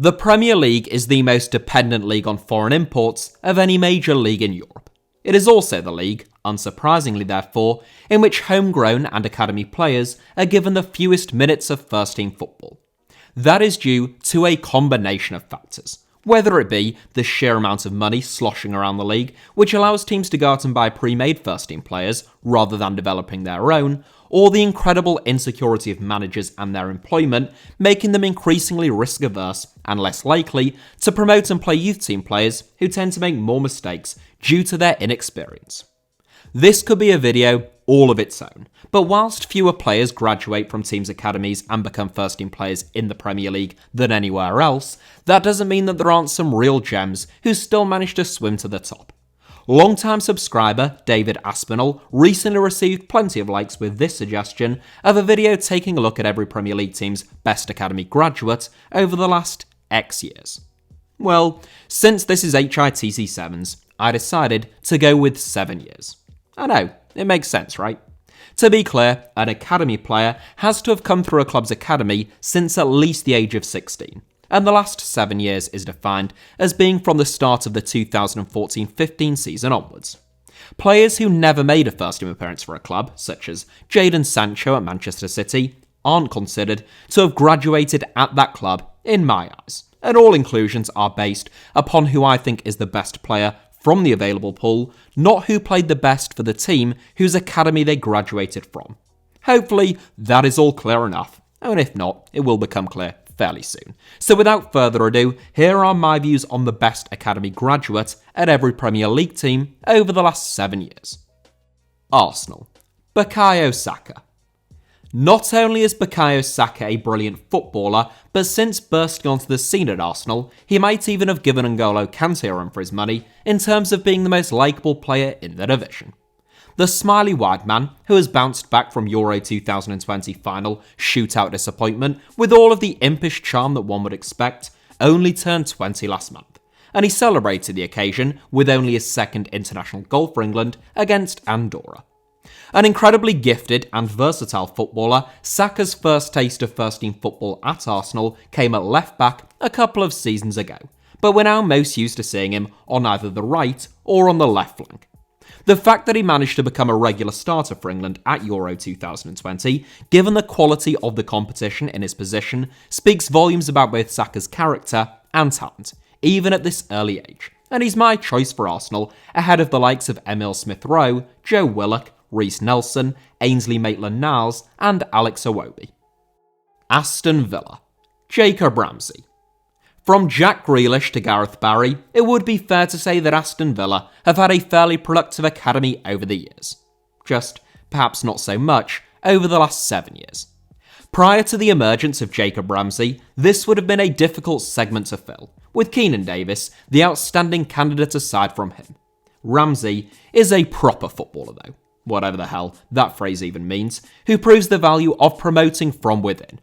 The Premier League is the most dependent league on foreign imports of any major league in Europe. It is also the league, unsurprisingly therefore, in which homegrown and academy players are given the fewest minutes of first-team football. That is due to a combination of factors, whether it be the sheer amount of money sloshing around the league, which allows teams to go out and buy pre-made first-team players rather than developing their own, or the incredible insecurity of managers and their employment, making them increasingly risk-averse and less likely to promote and play youth team players who tend to make more mistakes due to their inexperience. This could be a video all of its own, but whilst fewer players graduate from teams' academies and become first-team players in the Premier League than anywhere else, that doesn't mean that there aren't some real gems who still manage to swim to the top. Long-time subscriber David Aspinall recently received plenty of likes with this suggestion of a video taking a look at every Premier League team's best academy graduate over the last X years. Well, since this is HITC Sevens, I decided to go with 7 years. I know, it makes sense, right? To be clear, an academy player has to have come through a club's academy since at least the age of 16. And the last 7 years is defined as being from the start of the 2014-15 season onwards. Players who never made a first-team appearance for a club, such as Jadon Sancho at Manchester City, aren't considered to have graduated at that club in my eyes, and all inclusions are based upon who I think is the best player from the available pool, not who played the best for the team whose academy they graduated from. Hopefully that is all clear enough, and if not, it will become clear fairly soon. So without further ado, here are my views on the best academy graduate at every Premier League team over the last 7 years. Arsenal. Bukayo Saka. Not only is Bukayo Saka a brilliant footballer, but since bursting onto the scene at Arsenal, he might even have given N'Golo Kante a run for his money in terms of being the most likeable player in the division. The smiley wide man, who has bounced back from Euro 2020 final shootout disappointment with all of the impish charm that one would expect, only turned 20 last month, and he celebrated the occasion with only his second international goal for England against Andorra. An incredibly gifted and versatile footballer, Saka's first taste of first-team football at Arsenal came at left-back a couple of seasons ago, but we're now most used to seeing him on either the right or on the left flank. The fact that he managed to become a regular starter for England at Euro 2020, given the quality of the competition in his position, speaks volumes about both Saka's character and talent, even at this early age, and he's my choice for Arsenal, ahead of the likes of Emil Smith-Rowe, Joe Willock, Reece Nelson, Ainsley Maitland-Niles, and Alex Iwobi. Aston Villa. Jacob Ramsey. From Jack Grealish to Gareth Barry, it would be fair to say that Aston Villa have had a fairly productive academy over the years. Just, perhaps not so much, over the last 7 years. Prior to the emergence of Jacob Ramsey, this would have been a difficult segment to fill, with Keenan Davis the outstanding candidate aside from him. Ramsey is a proper footballer though, whatever the hell that phrase even means, who proves the value of promoting from within.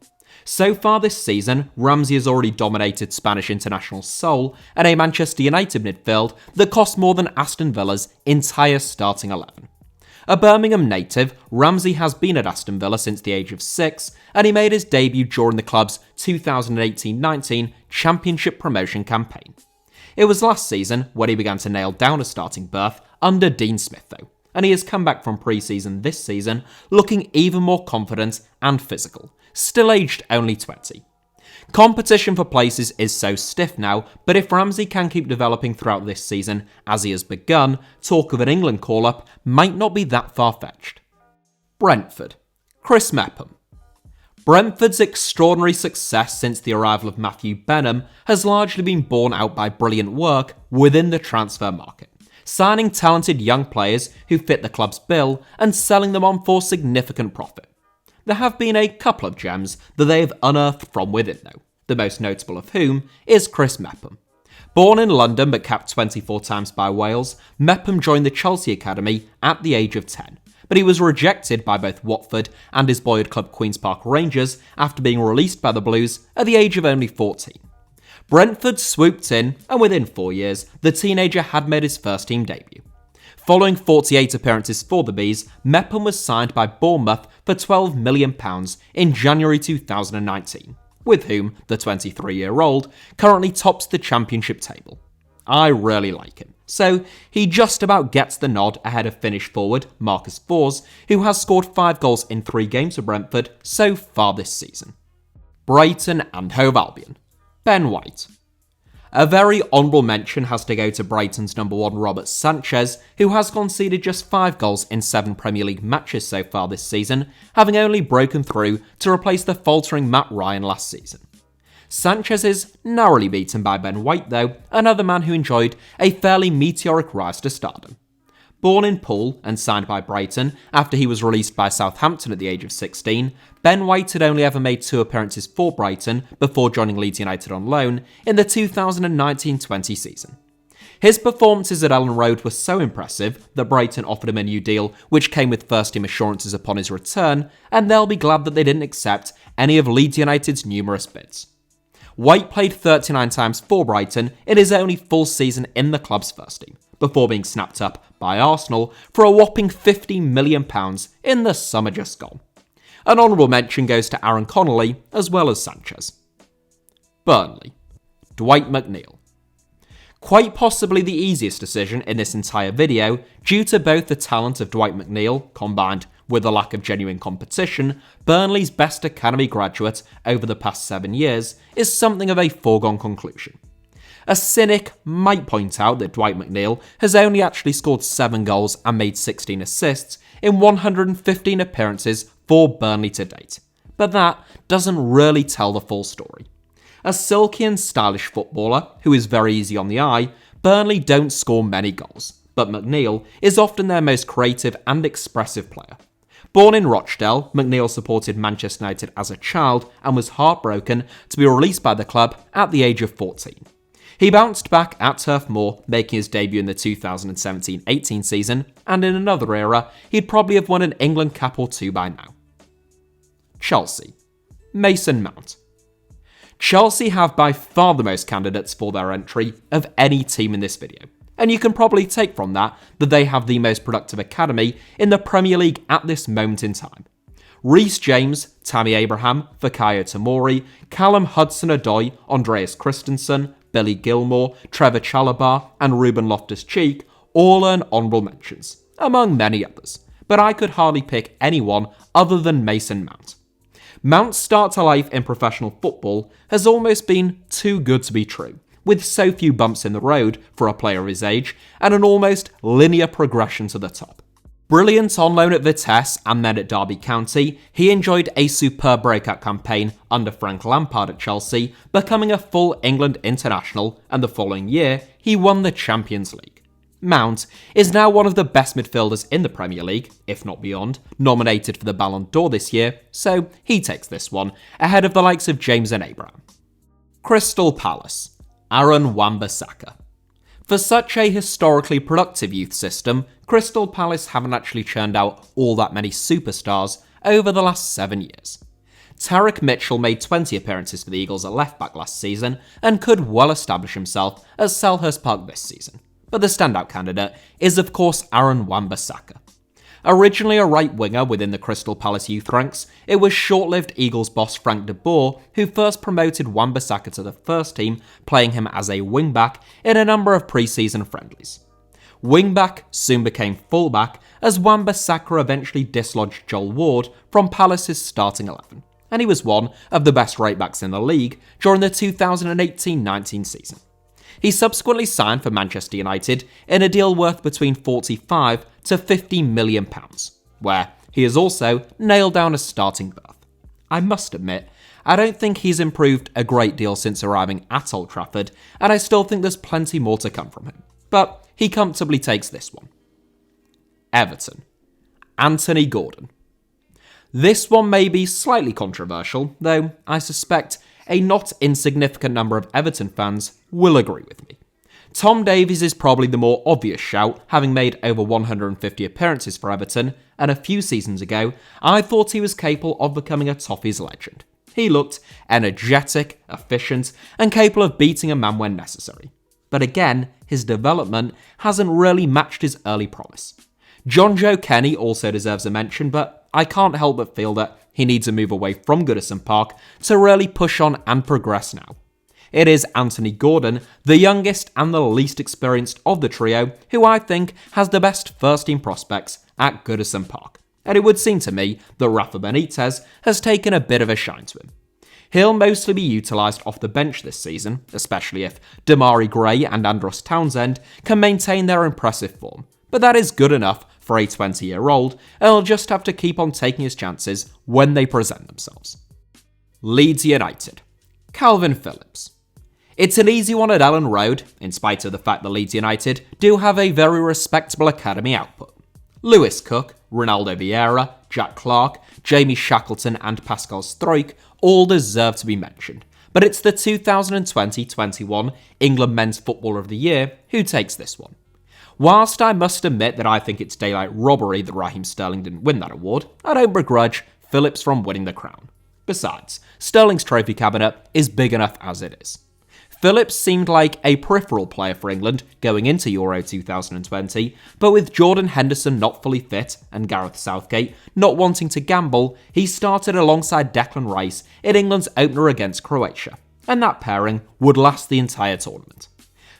So far this season, Ramsey has already dominated Spanish international soul and a Manchester United midfield that cost more than Aston Villa's entire starting 11. A Birmingham native, Ramsey has been at Aston Villa since the age of 6, and he made his debut during the club's 2018-19 Championship promotion campaign. It was last season when he began to nail down a starting berth under Dean Smith though, and he has come back from pre-season this season looking even more confident and physical, still aged only 20. Competition for places is so stiff now, but if Ramsey can keep developing throughout this season as he has begun, talk of an England call-up might not be that far-fetched. Brentford. Chris MEPHAM. Brentford's extraordinary success since the arrival of Matthew Benham has largely been borne out by brilliant work within the transfer market, signing talented young players who fit the club's bill and selling them on for significant profit. There have been a couple of gems that they have unearthed from within though, the most notable of whom is Chris MEPHAM. Born in London but capped 24 times by Wales, MEPHAM joined the Chelsea Academy at the age of 10, but he was rejected by both Watford and his boyhood club Queen's Park Rangers after being released by the Blues at the age of only 14. Brentford swooped in, and within 4 years, the teenager had made his first team debut. Following 48 appearances for the Bees, MEPHAM was signed by Bournemouth for £12 million in January 2019, with whom the 23-year-old currently tops the championship table. I really like him, so he just about gets the nod ahead of Finnish forward Marcus Fors, who has scored 5 goals in 3 games for Brentford so far this season. Brighton and Hove Albion. Ben White. A very honourable mention has to go to Brighton's number 1 Robert Sanchez, who has conceded just 5 goals in 7 Premier League matches so far this season, having only broken through to replace the faltering Matt Ryan last season. Sanchez is narrowly beaten by Ben White though, another man who enjoyed a fairly meteoric rise to stardom. Born in Poole and signed by Brighton after he was released by Southampton at the age of 16, Ben White had only ever made 2 appearances for Brighton before joining Leeds United on loan in the 2019-20 season. His performances at Ellen Road were so impressive that Brighton offered him a new deal which came with first-team assurances upon his return, and they'll be glad that they didn't accept any of Leeds United's numerous bids. White played 39 times for Brighton in his only full season in the club's first team, before being snapped up by Arsenal for a whopping £50 million in the summer just gone. An honourable mention goes to Aaron Connolly as well as Sanchez. Burnley. Dwight McNeil. Quite possibly the easiest decision in this entire video due to both the talent of Dwight McNeil combined with the lack of genuine competition. Burnley's best academy graduate over the past 7 years is something of a foregone conclusion. A cynic might point out that Dwight McNeil has only actually scored 7 goals and made 16 assists in 115 appearances for Burnley to date, but that doesn't really tell the full story. A silky and stylish footballer who is very easy on the eye, Burnley don't score many goals, but McNeil is often their most creative and expressive player. Born in Rochdale, McNeil supported Manchester United as a child and was heartbroken to be released by the club at the age of 14. He bounced back at Turf Moor, making his debut in the 2017-18 season, and in another era, he'd probably have won an England cap or 2 by now. Chelsea. Mason Mount. Chelsea have by far the most candidates for their entry of any team in this video, and you can probably take from that they have the most productive academy in the Premier League at this moment in time. Reece James, Tammy Abraham, Bukayo Tomori, Callum Hudson-Odoi, Andreas Christensen, Billy Gilmore, Trevor Chalobah, and Ruben Loftus-Cheek all earn honourable mentions, among many others, but I could hardly pick anyone other than Mason Mount. Mount's start to life in professional football has almost been too good to be true, with so few bumps in the road for a player of his age and an almost linear progression to the top. Brilliant on loan at Vitesse and then at Derby County, he enjoyed a superb breakout campaign under Frank Lampard at Chelsea, becoming a full England international, and the following year he won the Champions League. Mount is now one of the best midfielders in the Premier League, if not beyond, nominated for the Ballon d'Or this year, so he takes this one, ahead of the likes of James and Abraham. Crystal Palace. Aaron Wan-Bissaka. For such a historically productive youth system, Crystal Palace haven't actually churned out all that many superstars over the last 7 years. Tarek Mitchell made 20 appearances for the Eagles at left-back last season and could well establish himself at Selhurst Park this season. But the standout candidate is of course Aaron Wan-Bissaka. Originally a right winger within the Crystal Palace youth ranks, it was short-lived Eagles boss Frank de Boer who first promoted Wan-Bissaka to the first team, playing him as a wing-back in a number of pre-season friendlies. Wing-back soon became full-back as Wan-Bissaka eventually dislodged Joel Ward from Palace's starting 11, and he was one of the best right-backs in the league during the 2018-19 season. He subsequently signed for Manchester United in a deal worth between £45 to £50 million, where he has also nailed down a starting berth. I must admit, I don't think he's improved a great deal since arriving at Old Trafford, and I still think there's plenty more to come from him, but he comfortably takes this one. Everton. Anthony Gordon. This one may be slightly controversial, though I suspect a not insignificant number of Everton fans will agree with me. Tom Davies is probably the more obvious shout, having made over 150 appearances for Everton, and a few seasons ago, I thought he was capable of becoming a Toffees legend. He looked energetic, efficient, and capable of beating a man when necessary. But again, his development hasn't really matched his early promise. John Joe Kenny also deserves a mention, but I can't help but feel that he needs a move away from Goodison Park to really push on and progress now. It is Anthony Gordon, the youngest and the least experienced of the trio, who I think has the best first-team prospects at Goodison Park. And it would seem to me that Rafa Benitez has taken a bit of a shine to him. He'll mostly be utilised off the bench this season, especially if Damari Gray and Andros Townsend can maintain their impressive form. But that is good enough for a 20-year-old, and he'll just have to keep on taking his chances when they present themselves. Leeds United. KALVIN Phillips. It's an easy one at Ellen Road, in spite of the fact that Leeds United do have a very respectable academy output. Lewis Cook, Ronaldo Vieira, Jack Clark, Jamie Shackleton and Pascal Struijk all deserve to be mentioned, but it's the 2020-21 England Men's Footballer of the Year who takes this one. Whilst I must admit that I think it's daylight robbery that Raheem Sterling didn't win that award, I don't begrudge Phillips from winning the crown. Besides, Sterling's trophy cabinet is big enough as it is. Phillips seemed like a peripheral player for England going into Euro 2020, but with Jordan Henderson not fully fit and Gareth Southgate not wanting to gamble, he started alongside Declan Rice in England's opener against Croatia, and that pairing would last the entire tournament.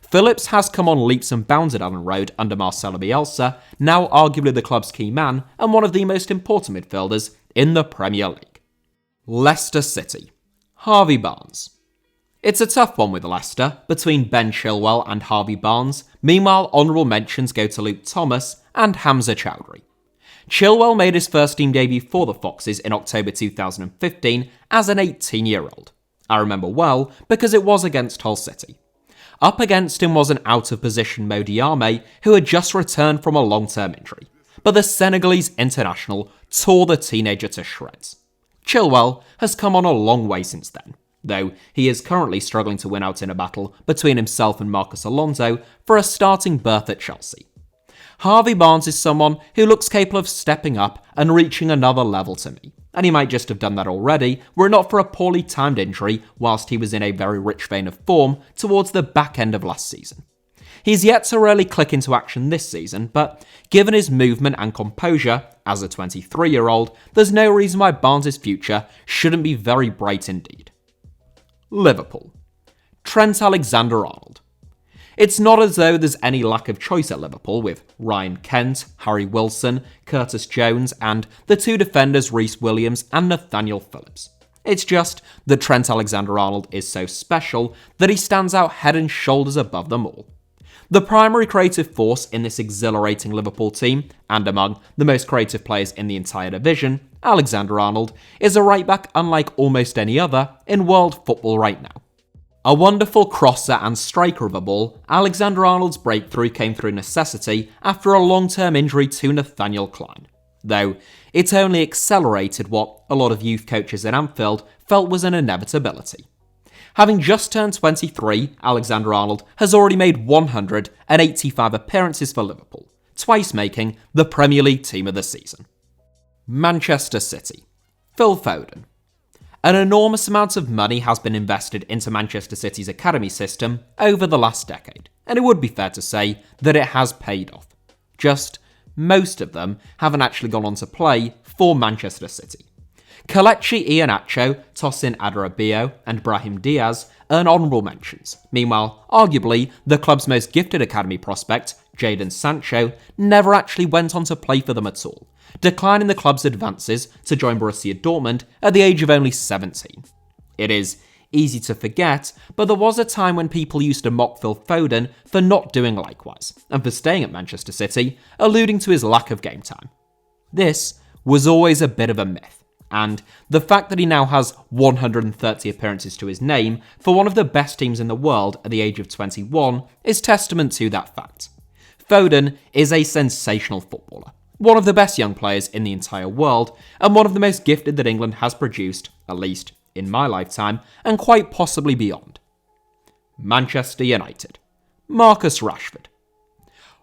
Phillips has come on leaps and bounds at Ellen Road under Marcelo Bielsa, now arguably the club's key man and one of the most important midfielders in the Premier League. Leicester City. Harvey Barnes. It's a tough one with Leicester, between Ben Chilwell and Harvey Barnes. Meanwhile, honourable mentions go to Luke Thomas and Hamza Chowdhury. Chilwell made his first-team debut for the Foxes in October 2015 as an 18-year-old. I remember well because it was against Hull City. Up against him was an out-of-position Mo Diame, who had just returned from a long-term injury. But the Senegalese international tore the teenager to shreds. Chilwell has come on a long way since then, though he is currently struggling to win out in a battle between himself and Marcus Alonso for a starting berth at Chelsea. Harvey Barnes is someone who looks capable of stepping up and reaching another level to me, and he might just have done that already were it not for a poorly timed injury whilst he was in a very rich vein of form towards the back end of last season. He's yet to really click into action this season, but given his movement and composure as a 23-year-old, there's no reason why Barnes' future shouldn't be very bright indeed. Liverpool. Trent Alexander-Arnold. It's not as though there's any lack of choice at Liverpool with Ryan Kent, Harry Wilson, Curtis Jones and the two defenders Reece Williams and Nathaniel Phillips. It's just that Trent Alexander-Arnold is so special that he stands out head and shoulders above them all. The primary creative force in this exhilarating Liverpool team, and among the most creative players in the entire division, Alexander-Arnold is a right-back unlike almost any other in world football right now. A wonderful crosser and striker of a ball, Alexander-Arnold's breakthrough came through necessity after a long-term injury to Nathaniel Clyne, though it only accelerated what a lot of youth coaches at Anfield felt was an inevitability. Having just turned 23, Alexander-Arnold has already made 185 appearances for Liverpool, twice making the Premier League Team of the Season. Manchester City. Phil Foden. An enormous amount of money has been invested into Manchester City's academy system over the last decade, and it would be fair to say that it has paid off. Just most of them haven't actually gone on to play for Manchester City. Kelechi Iheanacho, Tosin Adarabioyo and Brahim Diaz earn honourable mentions. Meanwhile, arguably, the club's most gifted academy prospect, Jadon Sancho, never actually went on to play for them at all, declining the club's advances to join Borussia Dortmund at the age of only 17. It is easy to forget, but there was a time when people used to mock Phil Foden for not doing likewise, and for staying at Manchester City, alluding to his lack of game time. This was always a bit of a myth, and the fact that he now has 130 appearances to his name for one of the best teams in the world at the age of 21 is testament to that fact. Foden is a sensational footballer, one of the best young players in the entire world, and one of the most gifted that England has produced, at least in my lifetime, and quite possibly beyond. Manchester United. Marcus Rashford.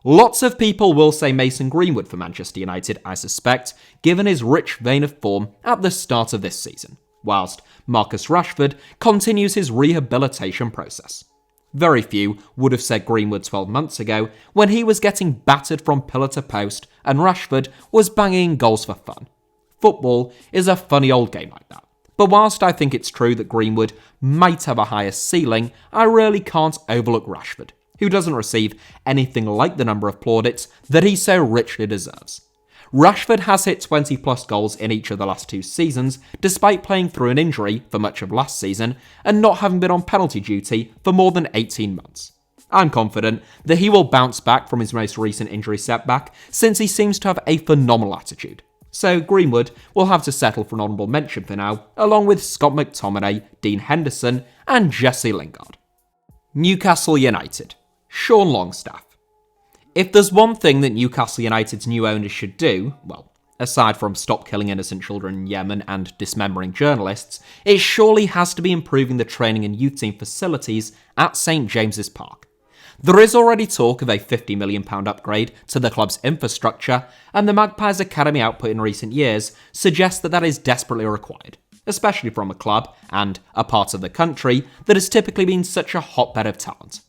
Lots of people will say Mason Greenwood for Manchester United, I suspect, given his rich vein of form at the start of this season, whilst Marcus Rashford continues his rehabilitation process. Very few would have said Greenwood 12 months ago when he was getting battered from pillar to post and Rashford was banging goals for fun. Football is a funny old game like that. But whilst I think it's true that Greenwood might have a higher ceiling, I really can't overlook Rashford, who doesn't receive anything like the number of plaudits that he so richly deserves. Rashford has hit 20 plus goals in each of the last 2 seasons, despite playing through an injury for much of last season and not having been on penalty duty for more than 18 months. I'm confident that he will bounce back from his most recent injury setback, since he seems to have a phenomenal attitude. So Greenwood will have to settle for an honourable mention for now, along with Scott McTominay, Dean Henderson and Jesse Lingard. Newcastle United. Sean Longstaff. If there's one thing that Newcastle United's new owners should do, well, aside from stop killing innocent children in Yemen and dismembering journalists, it surely has to be improving the training and youth team facilities at St James's Park. There is already talk of a £50 million upgrade to the club's infrastructure, and the Magpies' academy output in recent years suggests that that is desperately required, especially from a club and a part of the country that has typically been such a hotbed of talent.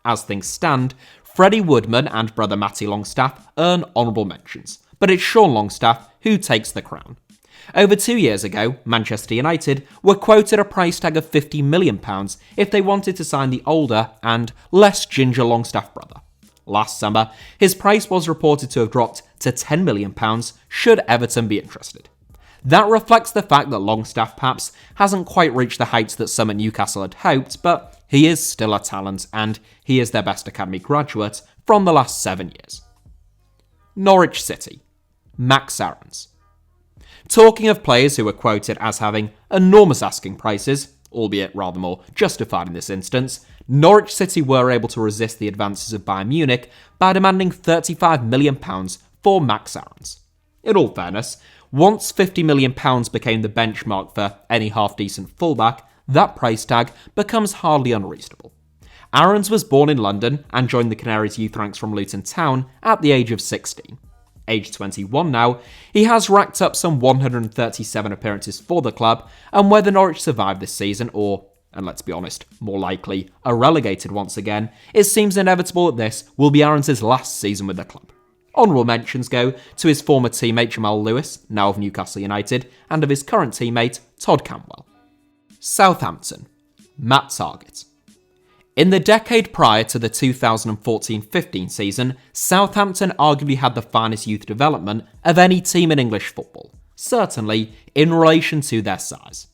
As things stand, Freddie Woodman and brother Matty Longstaff earn honourable mentions, but it's Sean Longstaff who takes the crown. Over 2 years ago, Manchester United were quoted a price tag of £50 million if they wanted to sign the older and less ginger Longstaff brother. Last summer, his price was reported to have dropped to £10 million should Everton be interested. That reflects the fact that Longstaff perhaps hasn't quite reached the heights that some at Newcastle had hoped, but he is still a talent and he is their best academy graduate from the last 7 years. Norwich City. Max Aarons. Talking of players who were quoted as having enormous asking prices, albeit rather more justified in this instance, Norwich City were able to resist the advances of Bayern Munich by demanding £35 million for Max Aarons. In all fairness, once £50 million became the benchmark for any half-decent fullback, that price tag becomes hardly unreasonable. Aarons was born in London and joined the Canaries youth ranks from Luton Town at the age of 16. Aged 21 now, he has racked up some 137 appearances for the club, and whether Norwich survive this season or, and let's be honest, more likely, are relegated once again, it seems inevitable that this will be Aarons' last season with the club. Honourable mentions go to his former teammate Jamal Lewis, now of Newcastle United, and of his current teammate Todd Cantwell. Southampton. Matt Targett. In the decade prior to the 2014-15 season, Southampton arguably had the finest youth development of any team in English football, certainly in relation to their size.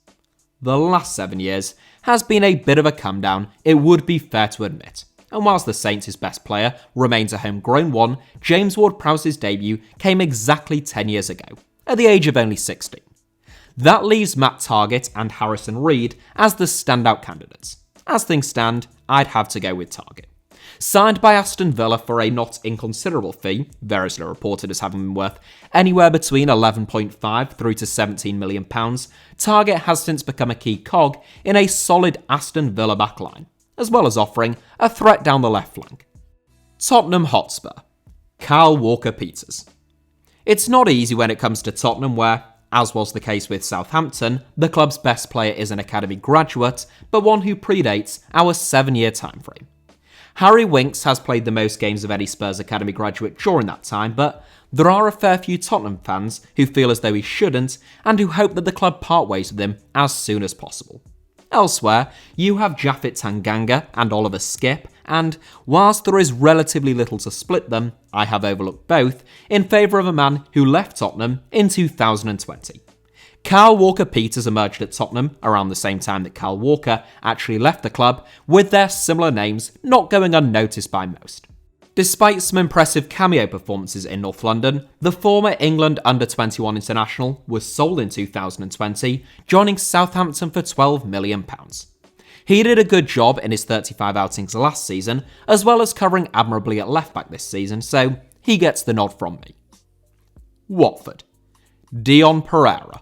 The last 7 years has been a bit of a come down, it would be fair to admit, and whilst the Saints' best player remains a homegrown one, James Ward-Prowse's debut came exactly 10 years ago, at the age of only 16. That leaves Matt Targett and Harrison Reed as the standout candidates. As things stand, I'd have to go with Targett. Signed by Aston Villa for a not inconsiderable fee, variously reported as having been worth anywhere between £11.5 through to £17 million, Targett has since become a key cog in a solid Aston Villa backline, as well as offering a threat down the left flank. Tottenham Hotspur. Kyle Walker-Peters. It's not easy when it comes to Tottenham where, as was the case with Southampton, the club's best player is an academy graduate, but one who predates our 7-year timeframe. Harry Winks has played the most games of any Spurs academy graduate during that time, but there are a fair few Tottenham fans who feel as though he shouldn't and who hope that the club part ways with him as soon as possible. Elsewhere, you have Japhet Tanganga and Oliver Skipp, and whilst there is relatively little to split them, I have overlooked both in favour of a man who left Tottenham in 2020. Kyle Walker-Peters emerged at Tottenham around the same time that Kyle Walker actually left the club, with their similar names not going unnoticed by most. Despite some impressive cameo performances in North London, the former England under-21 international was sold in 2020, joining Southampton for £12 million. He did a good job in his 35 outings last season, as well as covering admirably at left-back this season, so he gets the nod from me. Watford. Dion PEREIRA.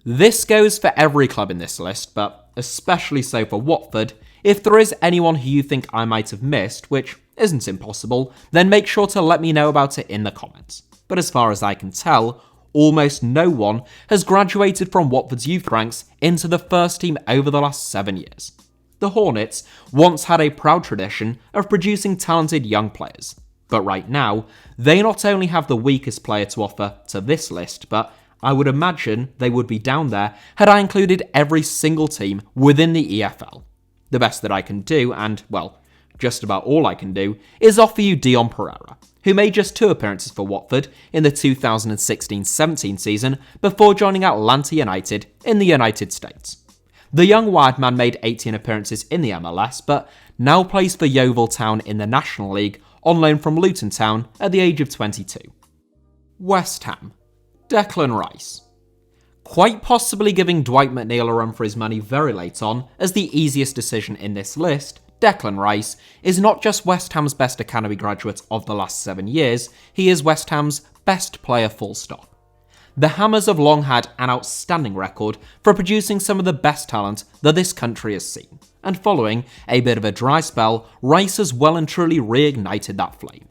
This goes for every club in this list, but especially so for Watford. If there is anyone who you think I might have missed, which isn't impossible, then make sure to let me know about it in the comments. But as far as I can tell, almost no one has graduated from Watford's youth ranks into the first team over the last 7 years. The Hornets once had a proud tradition of producing talented young players, but right now, they not only have the weakest player to offer to this list, but I would imagine they would be down there had I included every single team within the EFL. The best that I can do, and, well, just about all I can do, is offer you DION, who made just 2 appearances for Watford in the 2016-17 season before joining Atlanta United in the United States. The young wide man made 18 appearances in the MLS, but now plays for Yeovil Town in the National League on loan from Luton Town at the age of 22. West Ham. Declan Rice. Quite possibly giving Dwight McNeil a run for his money very late on, as the easiest decision in this list, Declan Rice is not just West Ham's best academy graduate of the last 7 years, he is West Ham's best player full stop. The Hammers have long had an outstanding record for producing some of the best talent that this country has seen, and following a bit of a dry spell, Rice has well and truly reignited that flame.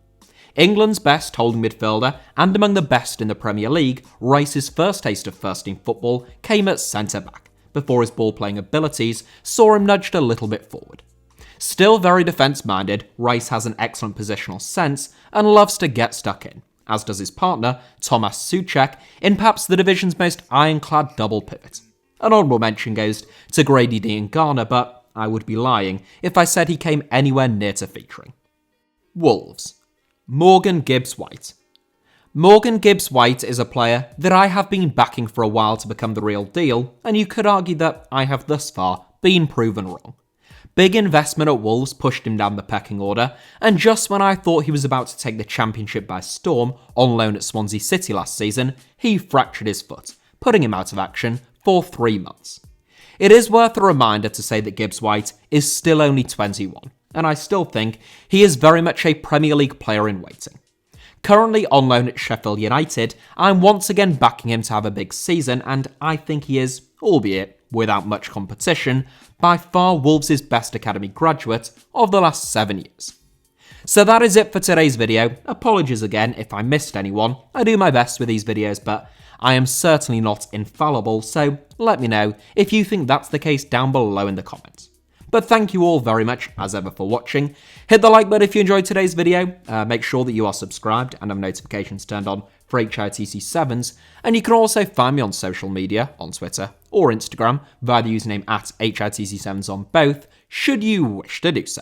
England's best holding midfielder and among the best in the Premier League, Rice's first taste of first-team football came at centre-back, before his ball-playing abilities saw him nudged a little bit forward. Still very defence-minded, Rice has an excellent positional sense and loves to get stuck in, as does his partner, Tomas Souček, in perhaps the division's most ironclad double pivot. An honourable mention goes to Grady Diangana, but I would be lying if I said he came anywhere near to featuring. Wolves. Morgan Gibbs-White. Morgan Gibbs-White is a player that I have been backing for a while to become the real deal, and you could argue that I have thus far been proven wrong. Big investment at Wolves pushed him down the pecking order, and just when I thought he was about to take the championship by storm on loan at Swansea City last season, he fractured his foot, putting him out of action for 3 months. It is worth a reminder to say that Gibbs-White is still only 21, and I still think he is very much a Premier League player in waiting. Currently on loan at Sheffield United, I'm once again backing him to have a big season, and I think he is, albeit without much competition, by far Wolves' best academy graduate of the last 7 years. So that is it for today's video. Apologies again if I missed anyone. I do my best with these videos, but I am certainly not infallible, so let me know if you think that's the case down below in the comments. But thank you all very much, as ever, for watching. Hit the like button if you enjoyed today's video. Make sure that you are subscribed and have notifications turned on for HITC Sevens. And you can also find me on social media, on Twitter or Instagram, via the username @HITC Sevens on both, should you wish to do so.